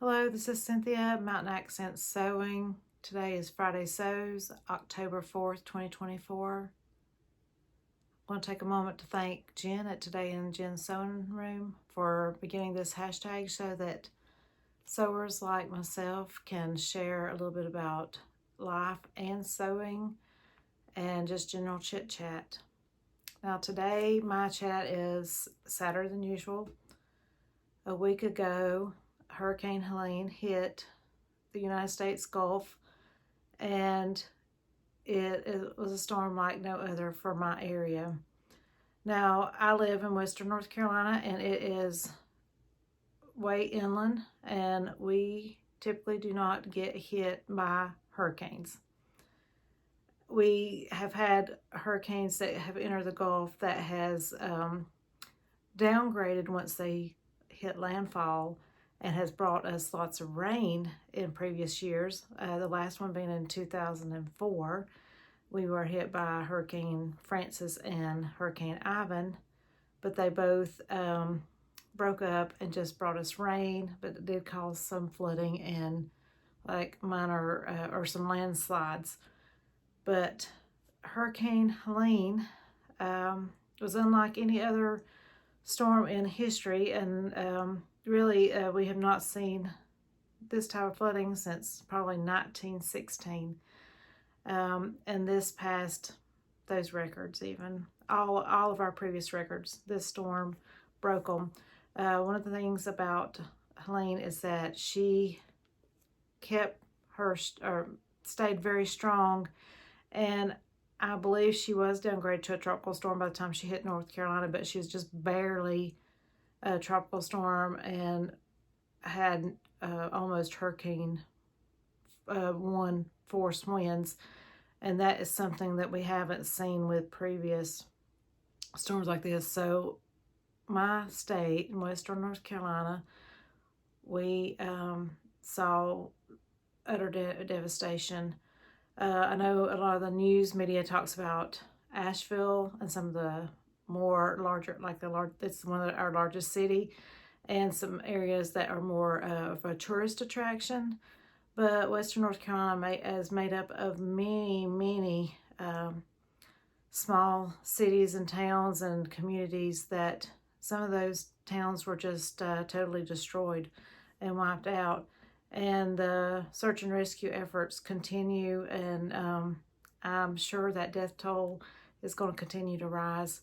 Hello, this is Cynthia, Mountain Accent Sewing. Today is Friday Sews, October 4th, 2024. I want to take a moment to thank Jen at Today in Jen's Sewing Room for beginning this hashtag so that sewers like myself can share a little bit about life and sewing and just general chit chat. Now today my chat is sadder than usual. A week ago, Hurricane Helene hit the United States Gulf, and it was a storm like no other for my area. Now, I live in western North Carolina, and it is way inland, and we typically do not get hit by hurricanes. We have had hurricanes that have entered the Gulf that has downgraded once they hit landfall and has brought us lots of rain in previous years. The last one being in 2004. We were hit by Hurricane Francis and Hurricane Ivan, but they both broke up and just brought us rain, but it did cause some flooding and like minor or some landslides. But Hurricane Helene was unlike any other storm in history, and really we have not seen this type of flooding since probably 1916, and this passed those records. Even all of our previous records, this storm broke them. One of the things about Helene is that she kept her stayed very strong, and I believe she was downgraded to a tropical storm by the time she hit North Carolina, but she was just barely a tropical storm and had almost Hurricane 1 force winds. And that is something that we haven't seen with previous storms like this. So my state in western North Carolina, we saw utter devastation. I know a lot of the news media talks about Asheville and some of the more larger, like it's one of our largest city, and some areas that are more of a tourist attraction. But western North Carolina is made up of many small cities and towns and communities that some of those towns were just totally destroyed and wiped out. And the search and rescue efforts continue, and I'm sure that death toll is going to continue to rise.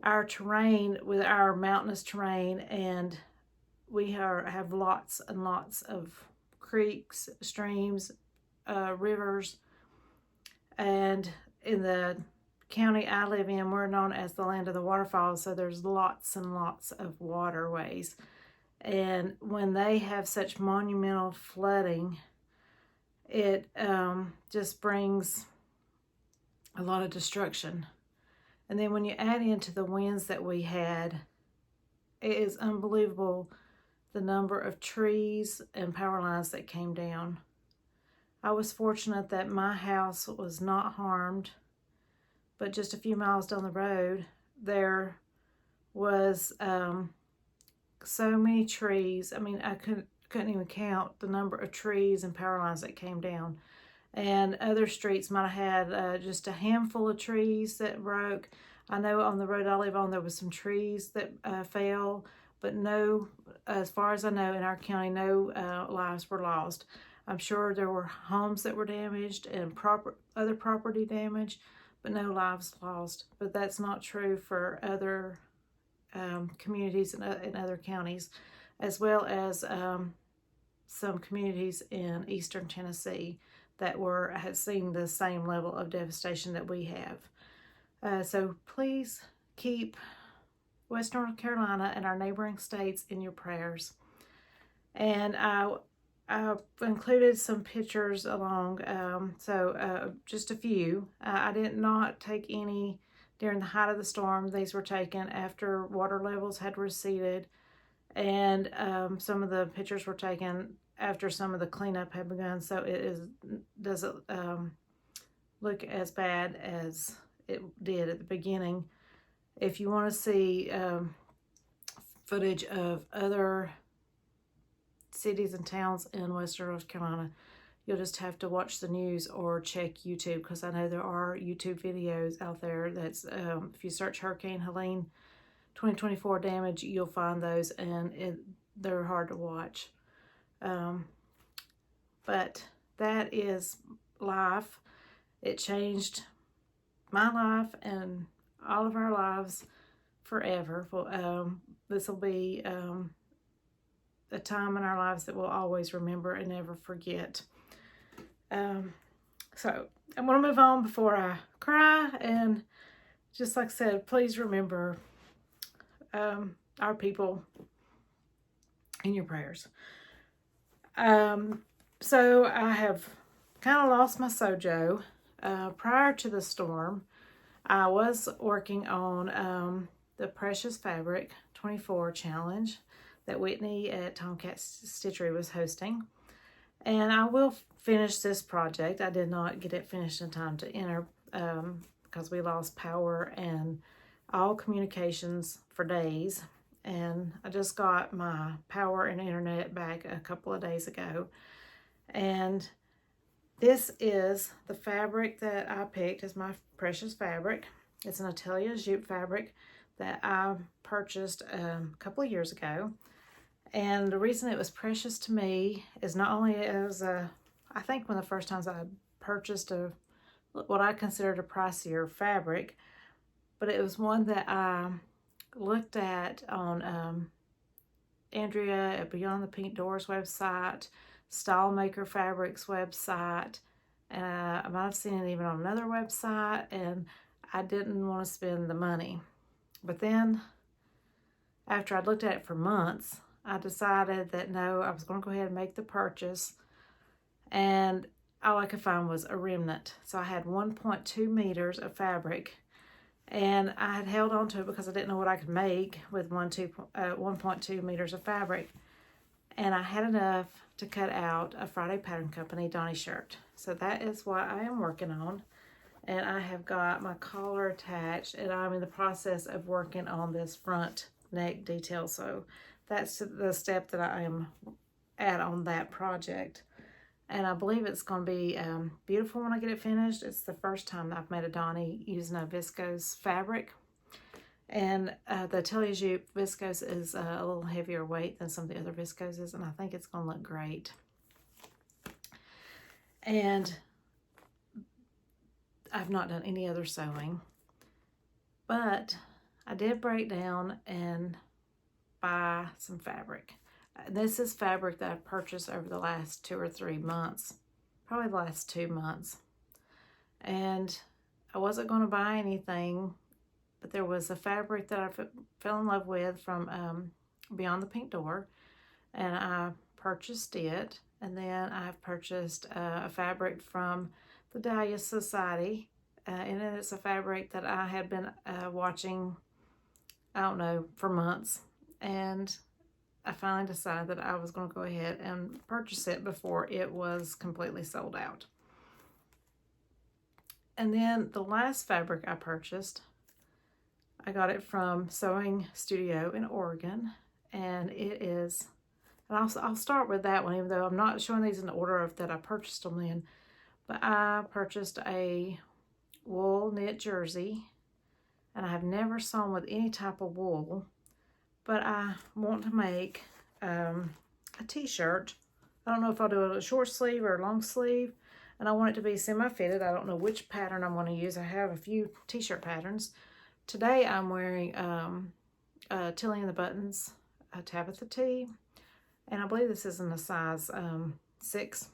Our terrain, with our mountainous terrain, and we have lots and lots of creeks, streams, rivers, and in the county I live in, we're known as the land of the waterfalls, so there's lots and lots of waterways. And when they have such monumental flooding, it just brings a lot of destruction. And then when you add into the winds that we had, it is unbelievable the number of trees and power lines that came down. I was fortunate that my house was not harmed, but just a few miles down the road, there was so many trees. I mean, I couldn't even count the number of trees and power lines that came down. And other streets might have had just a handful of trees that broke. I know on the road I live on, there was some trees that fell, but no, as far as I know, in our county, no lives were lost. I'm sure there were homes that were damaged and other property damage, but no lives lost. But that's not true for other communities in other counties, as well as some communities in eastern Tennessee that had seen the same level of devastation that we have. So please keep western North Carolina and our neighboring states in your prayers. And I've included some pictures along, just a few. I did not take any during the height of the storm. These were taken after water levels had receded, and some of the pictures were taken after some of the cleanup had begun, so doesn't look as bad as it did at the beginning. If you want to see footage of other cities and towns in Western North Carolina. You'll just have to watch the news or check YouTube, because I know there are YouTube videos out there that's, if you search Hurricane Helene 2024 damage, you'll find those, and they're hard to watch. But that is life. It changed my life and all of our lives forever. This will be a time in our lives that we'll always remember and never forget. So I'm going to move on before I cry, and just like I said, please remember our people in your prayers. So I have kind of lost my sojo. Prior to the storm, I was working on the Precious Fabric 24 challenge that Whitney at Tomcat Stitchery was hosting. And I will finish this project. I did not get it finished in time to enter because we lost power and all communications for days. And I just got my power and internet back a couple of days ago. And this is the fabric that I picked as my Precious Fabric. It's an Atelier June fabric that I purchased a couple of years ago. And the reason it was precious to me is not only as I think one of the first times I purchased what I considered a pricier fabric, but it was one that I looked at on Andrea at Beyond the Pink Doors website, Stylemaker Fabrics website, and I might have seen it even on another website, and I didn't want to spend the money. But then, after I'd looked at it for months, I decided that no, I was going to go ahead and make the purchase, and all I could find was a remnant. So I had 1.2 meters of fabric, and I had held on to it because I didn't know what I could make with 1.2 meters of fabric. And I had enough to cut out a Friday Pattern Co Donny shirt. So that is what I am working on. And I have got my collar attached, and I'm in the process of working on this front neck detail. So that's the step that I am at on that project. And I believe it's going to be beautiful when I get it finished. It's the first time I've made a Donny using a viscose fabric. And the Atelier June viscose is a little heavier weight than some of the other viscoses, and I think it's going to look great. And I've not done any other sewing, but I did break down and buy some fabric. This is fabric that I've purchased over the last 2 or 3 months, probably the last 2 months. And I wasn't going to buy anything, but there was a fabric that I fell in love with from Beyond the Pink Door, and I purchased it. And then I've purchased a fabric from the Dahlia Sewciety, and it's a fabric that I had been watching, I don't know, for months. And I finally decided that I was going to go ahead and purchase it before it was completely sold out. And then the last fabric I purchased, I got it from Sewing Studio in Oregon, and it is, and I'll start with that one, even though I'm not showing these in the order of that I purchased them in, but I purchased a wool knit jersey, and I have never sewn with any type of wool, but I want to make a t-shirt. I don't know if I'll do a short sleeve or a long sleeve, and I want it to be semi-fitted. I don't know which pattern I'm going to use. I have a few t-shirt patterns. Today I'm wearing Tilly and the Buttons, a Tabitha tee, and I believe this is in a size 6.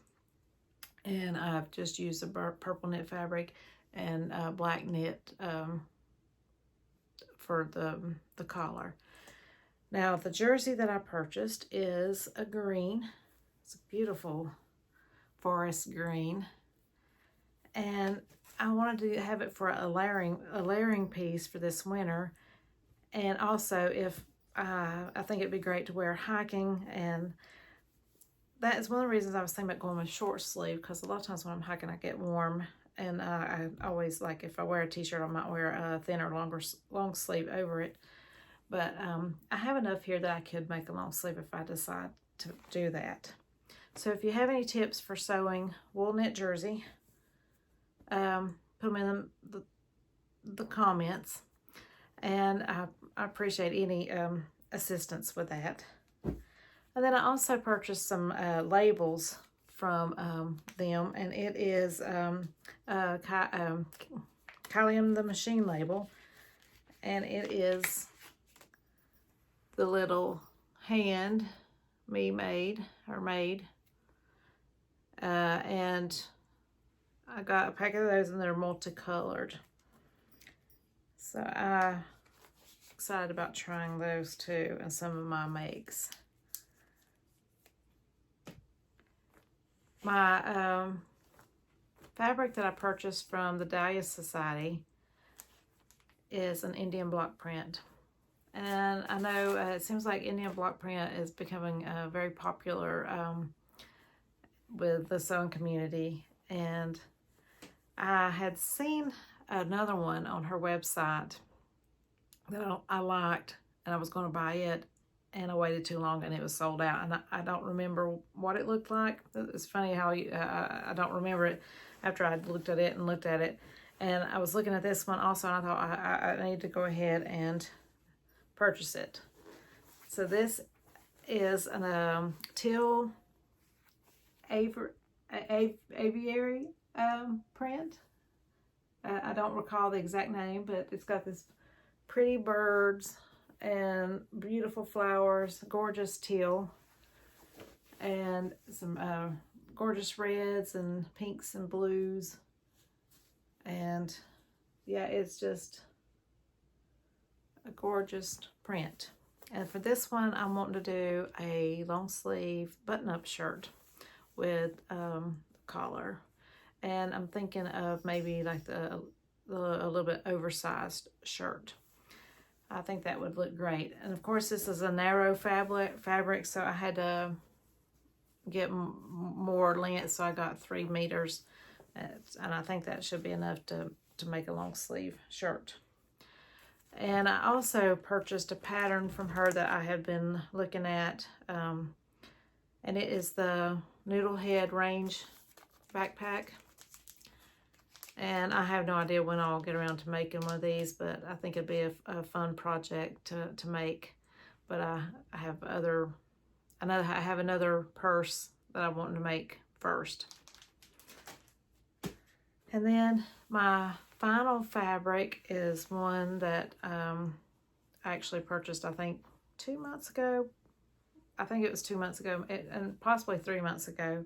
And I've just used a purple knit fabric and black knit for the collar. Now the jersey that I purchased is a green. It's a beautiful forest green, and I wanted to have it for a layering piece for this winter. And also, if I think it'd be great to wear hiking, and that is one of the reasons I was thinking about going with short sleeve, because a lot of times when I'm hiking I get warm, and I always, like, if I wear a t-shirt I might wear a thinner long sleeve over it. But I have enough here that I could make a long sleeve if I decide to do that. So if you have any tips for sewing wool knit jersey, put them in the comments, and I appreciate any assistance with that. And then I also purchased some labels from them, and it is Kylie the Machine label, and it is the little hand made, and I got a pack of those, and they're multicolored. So I'm excited about trying those too in some of my makes. My fabric that I purchased from the Dahlia Sewciety is an Indian block print. And I know it seems like Indian block print is becoming very popular with the sewing community. And I had seen another one on her website that I liked, and I was going to buy it, and I waited too long and it was sold out. And I don't remember what it looked like. It's funny how I don't remember it after I looked at it. And I was looking at this one also, and I thought I need to go ahead and purchase it. So this is an teal aviary print. I don't recall the exact name, but it's got this pretty birds and beautiful flowers, gorgeous teal, and some gorgeous reds and pinks and blues. And yeah, it's just a gorgeous print. And for this one, I'm wanting to do a long sleeve button-up shirt with collar. And I'm thinking of maybe like a little bit oversized shirt. I think that would look great. And of course, this is a narrow fabric, so I had to get more length, so I got 3 meters. And I think that should be enough to make a long sleeve shirt. And I also purchased a pattern from her that I had been looking at, and it is the Noodlehead range backpack. And I have no idea when I'll get around to making one of these, but I think it'd be a fun project to make. But I have another purse that I want to make first. And then my final fabric is one that I actually purchased, I think, 2 months ago. I think it was 2 months ago, and possibly 3 months ago.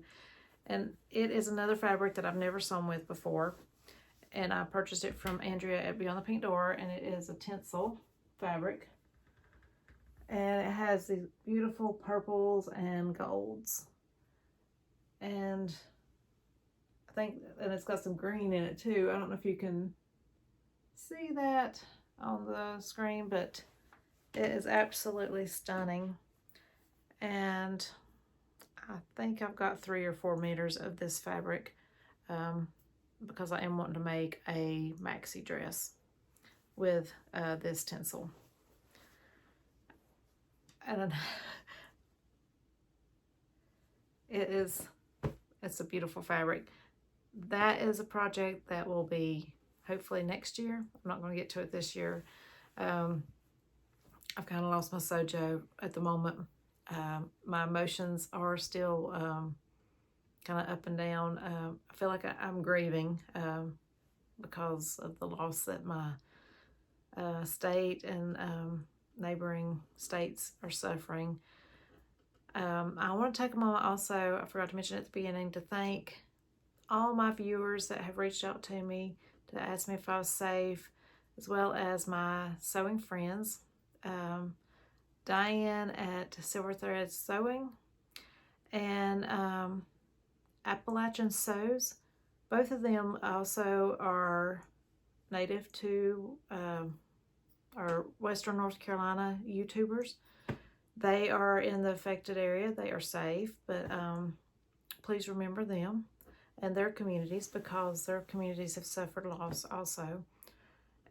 And it is another fabric that I've never sewn with before. And I purchased it from Andrea at Beyond the Pink Door, and it is a tinsel fabric. And it has these beautiful purples and golds. And I think, and it's got some green in it too. I don't know if you can see that on the screen, but it is absolutely stunning. And I think I've got 3 or 4 meters of this fabric, because I am wanting to make a maxi dress with this tinsel. And it's a beautiful fabric. That is a project that will be hopefully next year. I'm not going to get to it this year. I've kind of lost my sojo at the moment. My emotions are still kind of up and down. I feel like I'm grieving because of the loss that my state and neighboring states are suffering. I want to take a moment also, I forgot to mention at the beginning, to thank all my viewers that have reached out to me to ask me if I was safe, as well as my sewing friends. Diane at Silver Thread Sewing and Appalachian Sews. Both of them also are native to our Western North Carolina YouTubers. They are in the affected area. They are safe, but please remember them and their communities, because their communities have suffered loss also.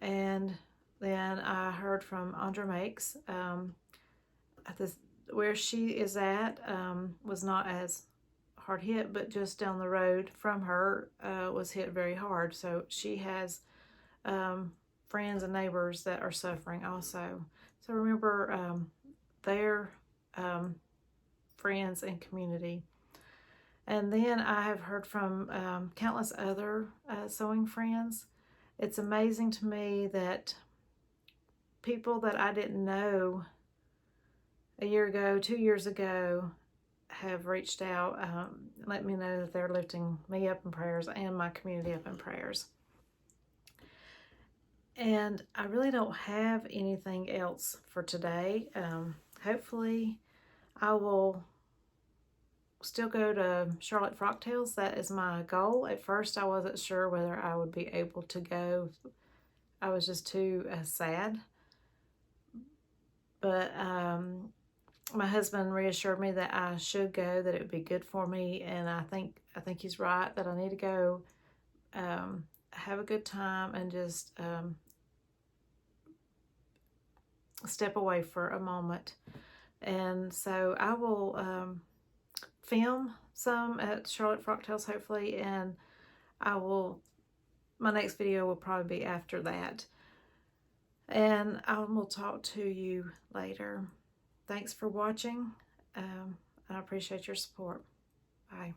And then I heard from Andra Makes. where she is at was not as hard hit, but just down the road from her was hit very hard. So she has friends and neighbors that are suffering also. So remember their friends and community. And then I have heard from countless other sewing friends. It's amazing to me that people that I didn't know a year ago, 2 years ago, have reached out, let me know that they're lifting me up in prayers and my community up in prayers. And I really don't have anything else for today. Hopefully I will still go to Charlotte Frocktails. That is my goal. At first I wasn't sure whether I would be able to go. I was just too sad. But my husband reassured me that I should go, that it would be good for me, and I think he's right, that I need to go have a good time and just step away for a moment. And so I will film some at Charlotte Frocktails hopefully, and my next video will probably be after that. And I will talk to you later. Thanks for watching. I appreciate your support. Bye.